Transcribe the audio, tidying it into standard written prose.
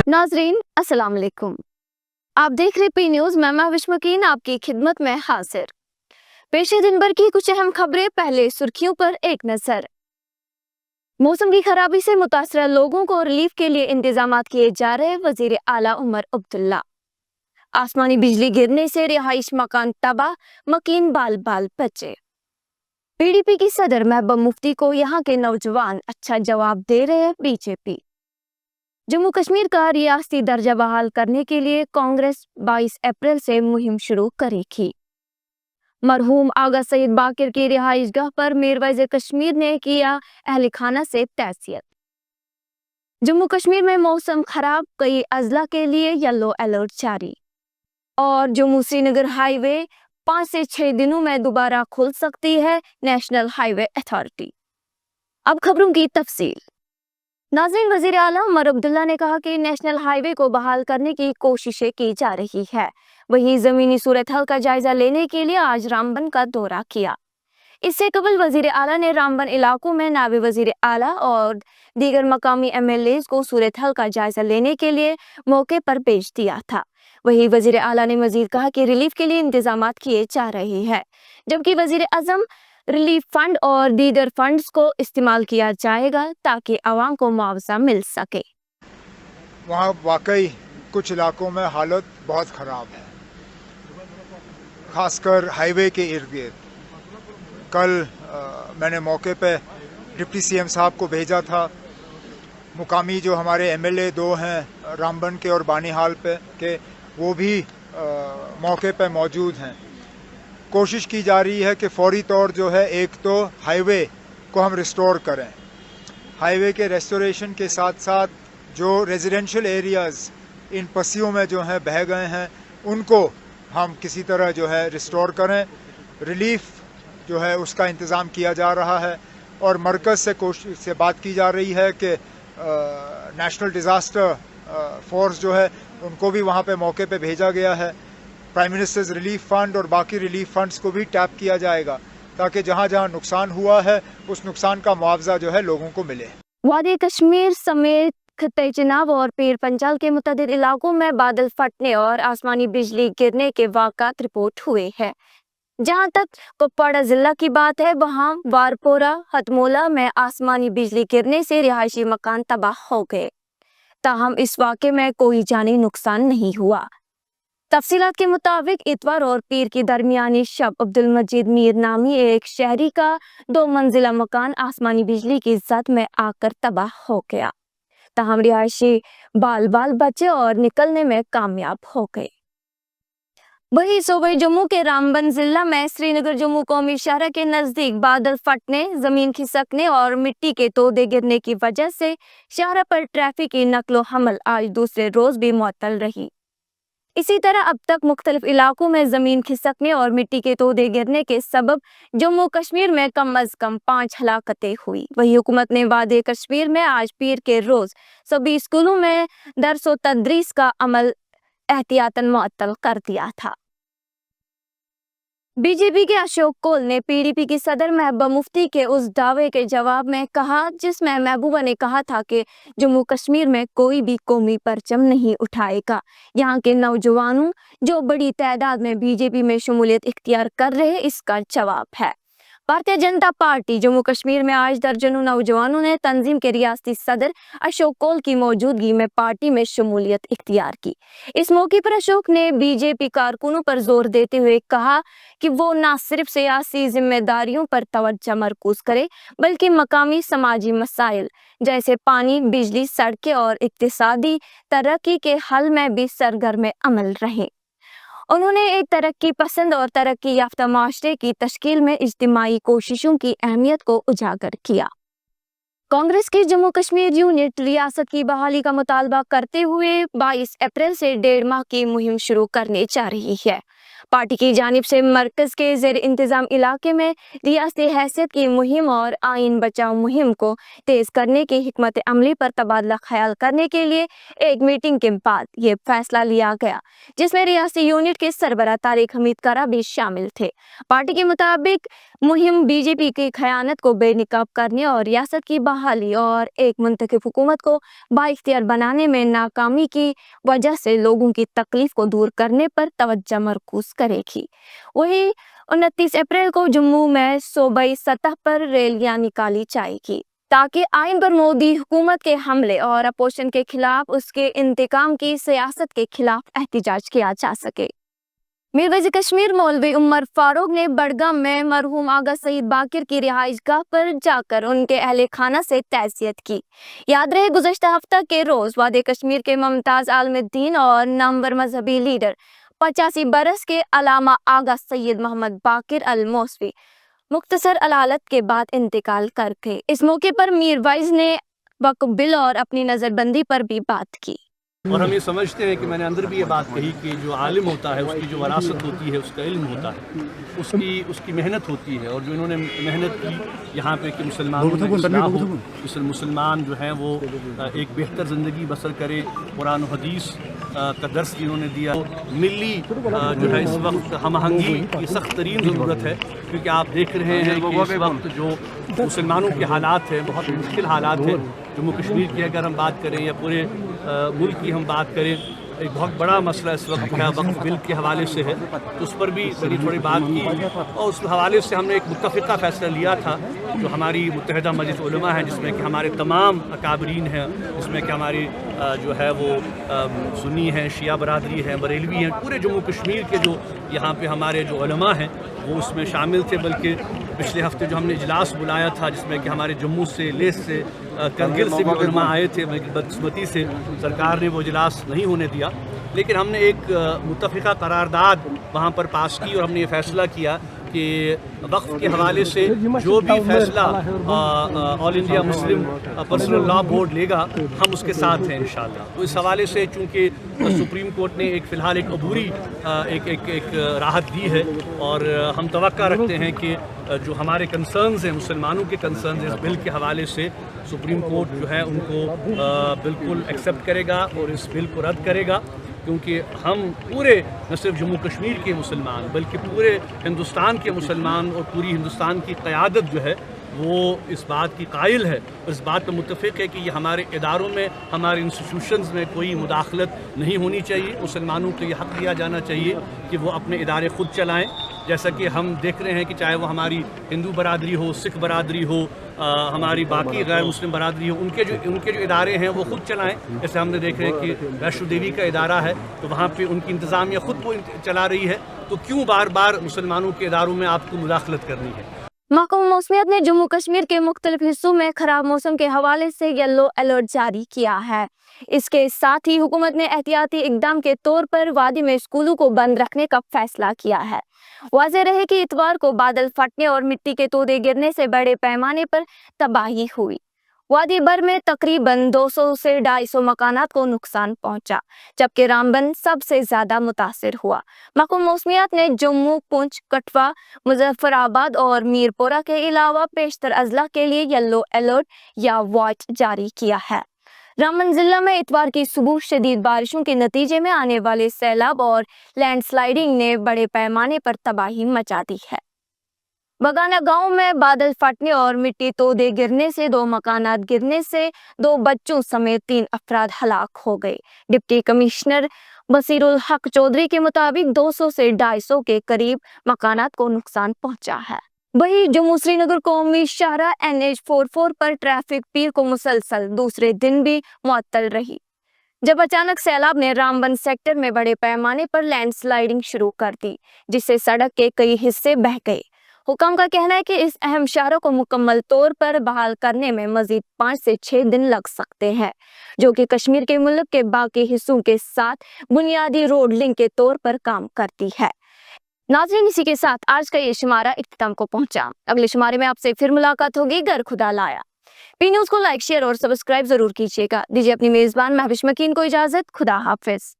नाजरीन अस्सलाम वालेकुम। आप देख रहे पी न्यूज। मैं महविश मकीन आपकी खिदमत में हाजिर। पेश है दिन भर की कुछ अहम खबरें। पहले सुर्खियों पर एक नजर। मौसम की खराबी से मुतासरा लोगों को रिलीफ के लिए इंतजाम किए जा रहे। वजीर आला उमर अब्दुल्ला। आसमानी बिजली गिरने से रिहाइश मकान तबाह, मकीन बाल बाल बचे। पीडीपी की सदर महबूबा मुफ्ती को यहाँ के नौजवान अच्छा जवाब दे रहे। बीजेपी। जम्मू कश्मीर का रियासती दर्जा बहाल करने के लिए कांग्रेस 22 अप्रैल से मुहिम शुरू करेगी। मरहूम आगा सईद बाकिर की रिहाइशगाह पर मीर वज़ीर कश्मीर ने किया अहल खाना से तैसियत। जम्मू कश्मीर में मौसम खराब, कई अजला के लिए येलो अलर्ट जारी। और जम्मू श्रीनगर हाईवे 5 से 6 दिनों में दोबारा खुल सकती है, नेशनल हाईवे अथॉरिटी। अब खबरों की तफसील। नाज़रीन, वज़ीर आला उमर अब्दुल्ला ने कहा कि नेशनल हाईवे को बहाल करने की कोशिशें की जा रही है। वहीं ज़मीनी सूरत हाल का जायजा लेने के लिए आज रामबन का दौरा किया। इससे कबल वज़ीर आला ने रामबन इलाकों में नायब वज़ीर आला और दीगर मकामी MLAs को सूरत हाल का जायजा लेने के लिए मौके पर भेज दिया था। वहीं वज़ीर आला ने मजीद कहा कि रिलीफ के लिए इंतजाम किए जा रहे हैं, जबकि वज़ीर आज़म रिलीफ फंड और दीगर फंड्स को इस्तेमाल किया जाएगा ताकि आवाम को मुआवजा मिल सके। वहाँ वाकई कुछ इलाकों में हालत बहुत ख़राब है, खासकर हाईवे के इर्द गिर्द। कल मैंने मौके पे डिप्टी CM साहब को भेजा था। मुकामी जो हमारे MLA 2 हैं रामबन के और बानीहाल पे के, वो भी मौके पे मौजूद हैं। कोशिश की जा रही है कि फौरी तौर जो है, एक तो हाईवे को हम रिस्टोर करें। हाईवे के रेस्टोरेशन के साथ साथ जो रेजिडेंशियल एरियाज़ इन पस्सियों में जो हैं बह गए हैं, उनको हम किसी तरह जो है रिस्टोर करें। रिलीफ जो है उसका इंतज़ाम किया जा रहा है और मरकज़ से बात की जा रही है कि नेशनल डिज़ास्टर फोर्स जो है उनको भी वहाँ पे मौके पे भेजा गया है। प्राइम मिनिस्टर्स रिलीफ फंड और बाकी रिलीफ फंड्स को भी टैप किया जाएगा ताकि जहाँ जहाँ नुकसान हुआ है उस नुकसान का मुआवजा जो है लोगों को मिले। वादी कश्मीर समेत खत्ते चिनाब और पीर पंजाल के मुतअद्दिद इलाकों में बादल फटने और आसमानी बिजली गिरने के वाक़ात रिपोर्ट हुए हैं। जहां तक कुपवाड़ा जिला की बात है, वहां वारपोरा हतमोला में आसमानी बिजली गिरने से रिहायशी मकान तबाह हो गए। ताहम इस वाक़े में कोई जानी नुकसान नहीं हुआ। तफसीलात के मुताबिक इतवार और पीर की दरमियानी शब अब्दुल मजीद मीर नामी एक शहरी का 2 मंजिला मकान आसमानी बिजली की जद में आकर तबाह हो गया। ताहम रिहायशी बाल बाल बचे और निकलने में कामयाब हो गए। वही सूबे जम्मू के रामबन जिला में श्रीनगर जम्मू कौमी शहर के नजदीक बादल फटने, जमीन खिसकने और मिट्टी के तोदे गिरने की वजह से शहर पर ट्रैफिक की नकलो हमल आज दूसरे रोज भी मुअत्तल रही। इसी तरह अब तक मुख्तलिफ इलाकों में जमीन खिसकने और मिट्टी के तोदे गिरने के सबब जम्मू कश्मीर में कम अज कम 5 हलाकतें हुई। वही हुकूमत ने वादे कश्मीर में आज पीर के रोज सभी स्कूलों में दर्स व तदरीस का अमल एहतियातन मुअत्तल कर दिया था। बीजेपी के अशोक कौल ने PDP की सदर महबूबा मुफ्ती के उस दावे के जवाब में कहा जिसमें महबूबा ने कहा था कि जम्मू कश्मीर में कोई भी कौमी परचम नहीं उठाएगा। यहाँ के नौजवानों जो बड़ी तादाद में बीजेपी में शमूलियत इख्तियार कर रहे हैं, इसका जवाब है। भारतीय जनता पार्टी जम्मू कश्मीर में आज दर्जनों नौजवानों ने तंजीम के रियासती सदर अशोक कौल की मौजूदगी में पार्टी में शमूलियत इख्तियार की। इस मौके पर अशोक ने बीजेपी कारकुनों पर जोर देते हुए कहा कि वो न सिर्फ सियासी जिम्मेदारियों पर तवज्जो मरकूज करे, बल्कि मकामी समाजी मसाइल जैसे पानी, बिजली, सड़कें और इक्तिसादी तरक्की के हल में भी सरगर्म अमल रहे। उन्होंने एक तरक्की पसंद और तरक्की याफ्ता माशरे की तश्कील में इज्तिमाई कोशिशों की अहमियत को उजागर किया। कांग्रेस की जम्मू कश्मीर यूनिट रियासत की बहाली का मुतालबा करते हुए 22 अप्रैल से 1.5 माह की मुहिम शुरू करने जा रही है। पार्टी की जानिब से मरकज़ के ज़ेर इंतज़ाम इलाके में रियासती हैसियत की मुहिम और आइन बचाओ मुहिम को तेज़ करने की हिकमत अमली पर तबादला ख्याल करने के लिए एक मीटिंग के बाद ये फैसला लिया गया, जिसमें रियासती यूनिट के सरबराह तारिक हमीद कारा भी शामिल थे। पार्टी के मुताबिक मुहिम बीजेपी की खयानत को बेनकाब करने और रियासत की बहाली और एक मुंतखब हुकूमत को बाइख्तियार बनाने में नाकामी की वजह से लोगों की तकलीफ को दूर करने पर तवज्जो मरकूज करेगी। वहीं 29 अप्रैल को जम्मू में सूबाई सतह पर रैलियां निकाली जाएगी ताकि आइन पर मोदी हुकूमत के हमले और अपोजिशन के खिलाफ उसके इंतकाम की सियासत के खिलाफ एहतजाज किया जा सके। मीर वज़ीर कश्मीर मौलवी उमर फारूक ने बड़गाम में मरहूम आगा सईद बाकिर की रिहाइशगाह पर जाकर उनके अहले खाना से तज़ियत की। याद रहे गुज़श्ता हफ्ता के रोज़ वादे कश्मीर के मुमताज़ आलमुद्दीन और नामवर मजहबी लीडर 85 बरस के अलामा आगा सैयद मोहम्मद बाकिर अल मौसवी मुख्तसर अलालत के बाद इंतकाल कर गए। इस मौके पर मीर वाइज ने वक्फ बिल और अपनी नज़रबंदी पर भी बात की। और हम ये समझते हैं कि मैंने अंदर भी ये बात कही कि जो आलिम होता है उसकी जो वरासत होती है, उसका इल्म होता है, उसकी मेहनत होती है। और जो इन्होंने मेहनत की यहाँ पे कि मुसलमानों में इस्लाह हो, मुसलमान जो हैं वो एक बेहतर ज़िंदगी बसर करे, कुरान और हदीस का दर्स इन्होंने दिया। मिली जो है इस वक्त हम आहंगी की सख्त तरीन ज़रूरत है, क्योंकि आप देख रहे हैं कि इस वक्त जो मुसलमानों के हालात हैं बहुत मुश्किल हालात हैं। जम्मू कश्मीर की अगर हम बात करें या पूरे मुल्क की हम बात करें, एक बहुत बड़ा मसला इस वक्त का वक्फ बिल के हवाले से है, तो उस पर भी थोड़ी बात की और उस हवाले से हमने एक मुत्तफ़िक़ा फ़ैसला लिया था जो हमारी मुत्तहिदा मजलिस उलमा है, जिसमें कि हमारे तमाम अकाबरीन हैं, जिसमें कि हमारी जो है वो सुन्नी हैं, शिया बरादरी हैं, बरेलवी हैं, पूरे जम्मू कश्मीर के जो यहाँ पे हमारे जो उलमा हैं वो उसमें शामिल थे। बल्कि पिछले हफ्ते जो हमने इजलास बुलाया था जिसमें कि हमारे जम्मू से, लेस से, करगिल से भी उलमा आए थे, बदकिस्मती से सरकार ने वो इजलास नहीं होने दिया, लेकिन हमने एक मुत्तफ़िक़ा करारदाद वहाँ पर पास की और हमने ये फ़ैसला किया कि वक्फ के हवाले से जो भी फैसला all India Muslim personal law board लेगा हम उसके साथ हैं इंशाअल्लाह। तो इस हवाले से चूँकि सुप्रीम कोर्ट ने एक फ़िलहाल एक अबूरी एक राहत दी है और हम तवक्का रखते हैं कि जो हमारे कंसर्न्स हैं, मुसलमानों के कंसर्न्स इस बिल के हवाले से सुप्रीम कोर्ट जो है उनको बिल्कुल एक्सेप्ट करेगा और इस बिल को रद्द करेगा, क्योंकि हम पूरे न सिर्फ जम्मू कश्मीर के मुसलमान बल्कि पूरे हिंदुस्तान के मुसलमान और पूरी हिंदुस्तान की क़यादत जो है वो इस बात की कायल है, इस बात पर मुत्तफ़िक़ है कि ये हमारे इदारों में, हमारे इंस्टीट्यूशंस में कोई मुदाखलत नहीं होनी चाहिए। मुसलमानों को ये हक़ दिया जाना चाहिए कि वो अपने इदारे ख़ुद चलाएँ, जैसा कि हम देख रहे हैं कि चाहे वो हमारी हिंदू बरादरी हो, सिख बरादरी हो, हमारी बाकी गैर मुस्लिम बरादरी हो, उनके जो इदारे हैं वो ख़ुद चलाएँ। जैसे हमने देख रहे हैं कि वैष्णो देवी का इदारा है तो वहाँ पे उनकी इंतज़ामिया ख़ुद वो चला रही है, तो क्यों बार बार मुसलमानों के इदारों में आपको मुदाखलत करनी है। महकमा मौसमियात ने जम्मू कश्मीर के मुख्तलिफ हिस्सों में खराब मौसम के हवाले से येलो अलर्ट जारी किया है। इसके साथ ही हुकूमत ने एहतियाती इकदाम के तौर पर वादी में स्कूलों को बंद रखने का फैसला किया है। वाज़ेह रहे कि इतवार को बादल फटने और मिट्टी के तोदे गिरने से बड़े पैमाने पर तबाही हुई। वादी भर में तकरीबन 200 से 250 मकानात को नुकसान पहुंचा, जबकि रामबन सबसे ज्यादा मुतासिर हुआ। महकमा मौसमियात ने जम्मू, पुंछ, कठुआ, मुजफ्फराबाद और मीरपुरा के अलावा पेशतर अजला के लिए येलो अलर्ट या वॉच जारी किया है। रामबन जिला में इतवार की सुबह शदीद बारिशों के नतीजे में आने वाले सैलाब और लैंडस्लाइडिंग ने बड़े पैमाने पर तबाही मचा दी है। बगाना गांव में बादल फटने और मिट्टी तोदे गिरने से 2 मकानात गिरने से 2 बच्चों समेत 3 अफराद हलाक हो गए। डिप्टी कमिश्नर बसीरुल हक चौधरी के मुताबिक 200 से 250 के करीब मकानात को नुकसान पहुंचा है। वहीं जम्मू श्रीनगर कौमी शाहरा NH44 पर ट्रैफिक पीर को मुसलसल दूसरे दिन भी मुअत्तल रही, जब अचानक सैलाब ने रामबन सेक्टर में बड़े पैमाने पर लैंडस्लाइडिंग शुरू कर दी, जिससे सड़क के कई हिस्से बह गए। हुकाम का कहना है कि इस अहम शाहरा को मुकम्मल तौर पर बहाल करने में मजीद 5 से 6 दिन लग सकते हैं, जो कि कश्मीर के मुल्क के बाकी हिस्सों के साथ बुनियादी रोड लिंक के तौर पर काम करती है। नाज़रीन, इसी के साथ आज का ये शुमारा इख्तिताम को पहुंचा। अगले शुमारे में आपसे फिर मुलाकात होगी, गर खुदा लाया। पी न्यूज़ को लाइक, शेयर और सब्सक्राइब जरूर कीजिएगा। दीजिए अपनी मेजबान महविश मकीन को इजाजत। खुदा हाफिज।